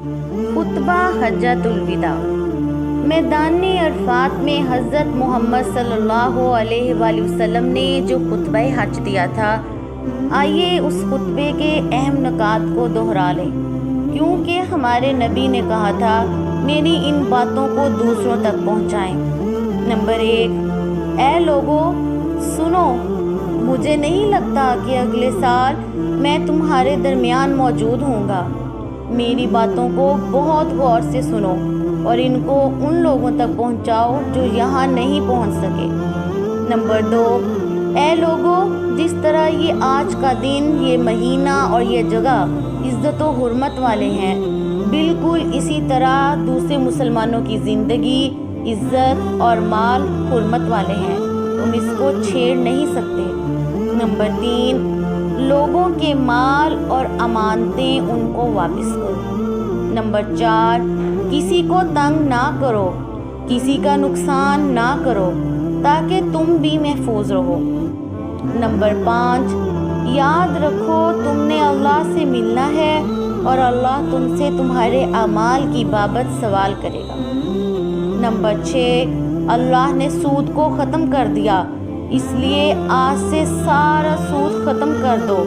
خطبہ حجۃ الوداع۔ میدان عرفات میں حضرت محمد صلی اللہ علیہ وآلہ وسلم نے جو خطبہ حج دیا تھا، آئیے اس خطبے کے اہم نکات کو دہرا لیں، کیونکہ ہمارے نبی نے کہا تھا میری ان باتوں کو دوسروں تک پہنچائیں۔ نمبر 1، اے لوگو سنو، مجھے نہیں لگتا کہ اگلے سال میں تمہارے درمیان موجود ہوں گا۔ میری باتوں کو بہت غور سے سنو اور ان کو ان لوگوں تک پہنچاؤ جو یہاں نہیں پہنچ سکے۔ نمبر 2، اے لوگو، جس طرح یہ آج کا دن، یہ مہینہ اور یہ جگہ عزت و حرمت والے ہیں، بالکل اسی طرح دوسرے مسلمانوں کی زندگی، عزت اور مال حرمت والے ہیں، تم اس کو چھیڑ نہیں سکتے۔ نمبر 3، لوگوں کے مال اور امانتیں ان کو واپس کرو۔ نمبر 4، کسی کو تنگ نہ کرو، کسی کا نقصان نہ کرو، تاکہ تم بھی محفوظ رہو۔ نمبر 5، یاد رکھو تم نے اللہ سے ملنا ہے اور اللہ تم سے تمہارے اعمال کی بابت سوال کرے گا۔ نمبر 6، اللہ نے سود کو ختم کر دیا، اس لیے آج سے سارا سود ختم کر دو،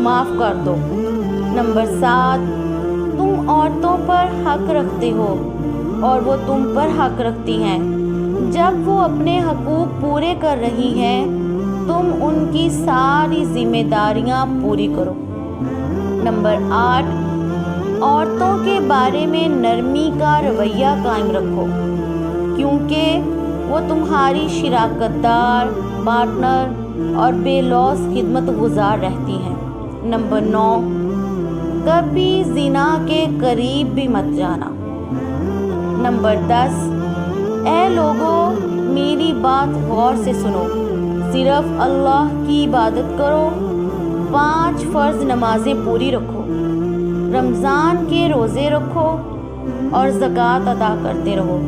معاف کر دو۔ نمبر 7، تم عورتوں پر حق رکھتے ہو اور وہ تم پر حق رکھتی ہیں۔ جب وہ اپنے حقوق پورے کر رہی ہیں، تم ان کی ساری ذمہ داریاں پوری کرو۔ نمبر 8، عورتوں کے بارے میں نرمی کا رویہ قائم رکھو، کیونکہ وہ تمہاری شراکت دار، پارٹنر اور بے لوث خدمت گزار رہتی ہیں۔ نمبر 9، کبھی زنا کے قریب بھی مت جانا۔ نمبر 10، اے لوگو میری بات غور سے سنو، صرف اللہ کی عبادت کرو، 5 فرض نمازیں پوری رکھو، رمضان کے روزے رکھو اور زکوٰۃ ادا کرتے رہو،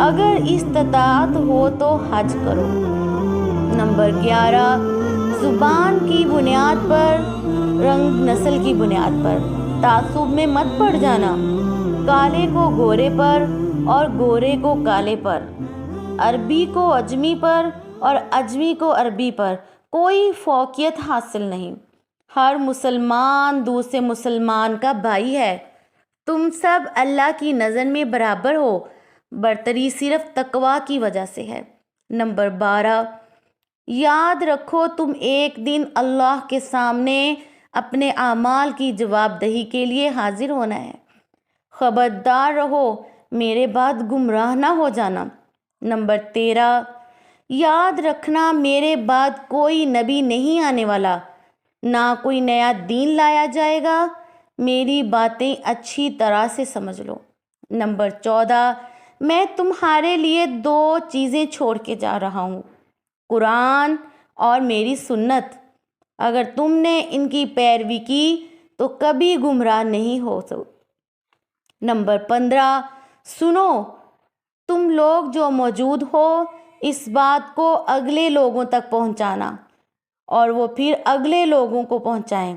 اگر استطاعت ہو تو حج کرو۔ نمبر 11، زبان کی بنیاد پر، رنگ نسل کی بنیاد پر تعصب میں مت پڑ جانا، کالے کو گورے پر اور گورے کو کالے پر، عربی کو اجمی پر اور اجمی کو عربی پر کوئی فوقیت حاصل نہیں۔ ہر مسلمان دوسرے مسلمان کا بھائی ہے، تم سب اللہ کی نظر میں برابر ہو، برتری صرف تقویٰ کی وجہ سے ہے۔ نمبر 12، یاد رکھو تم ایک دن اللہ کے سامنے اپنے اعمال کی جواب دہی کے لیے حاضر ہونا ہے، خبردار رہو میرے بعد گمراہ نہ ہو جانا۔ نمبر 13، یاد رکھنا میرے بعد کوئی نبی نہیں آنے والا، نہ کوئی نیا دین لایا جائے گا، میری باتیں اچھی طرح سے سمجھ لو۔ نمبر 14، میں تمہارے لیے 2 چیزیں چھوڑ کے جا رہا ہوں، قرآن اور میری سنت، اگر تم نے ان کی پیروی کی تو کبھی گمراہ نہیں ہو سکتے۔ نمبر 15، سنو تم لوگ جو موجود ہو، اس بات کو اگلے لوگوں تک پہنچانا اور وہ پھر اگلے لوگوں کو پہنچائیں،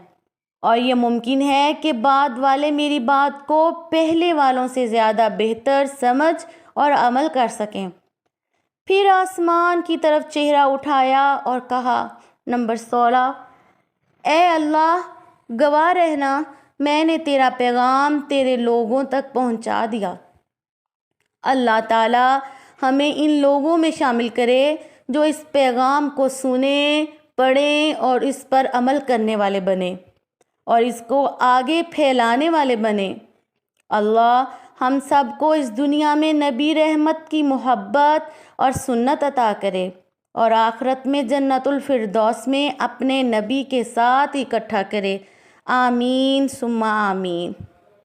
اور یہ ممکن ہے کہ بعد والے میری بات کو پہلے والوں سے زیادہ بہتر سمجھ اور عمل کر سکیں۔ پھر آسمان کی طرف چہرہ اٹھایا اور کہا۔ نمبر 16، اے اللہ گواہ رہنا میں نے تیرا پیغام تیرے لوگوں تک پہنچا دیا۔ اللہ تعالی ہمیں ان لوگوں میں شامل کرے جو اس پیغام کو سنیں، پڑھیں اور اس پر عمل کرنے والے بنیں اور اس کو آگے پھیلانے والے بنیں۔ اللہ ہم سب کو اس دنیا میں نبی رحمت کی محبت اور سنت عطا کرے اور آخرت میں جنت الفردوس میں اپنے نبی کے ساتھ اکٹھا کرے۔ آمین ثم آمین۔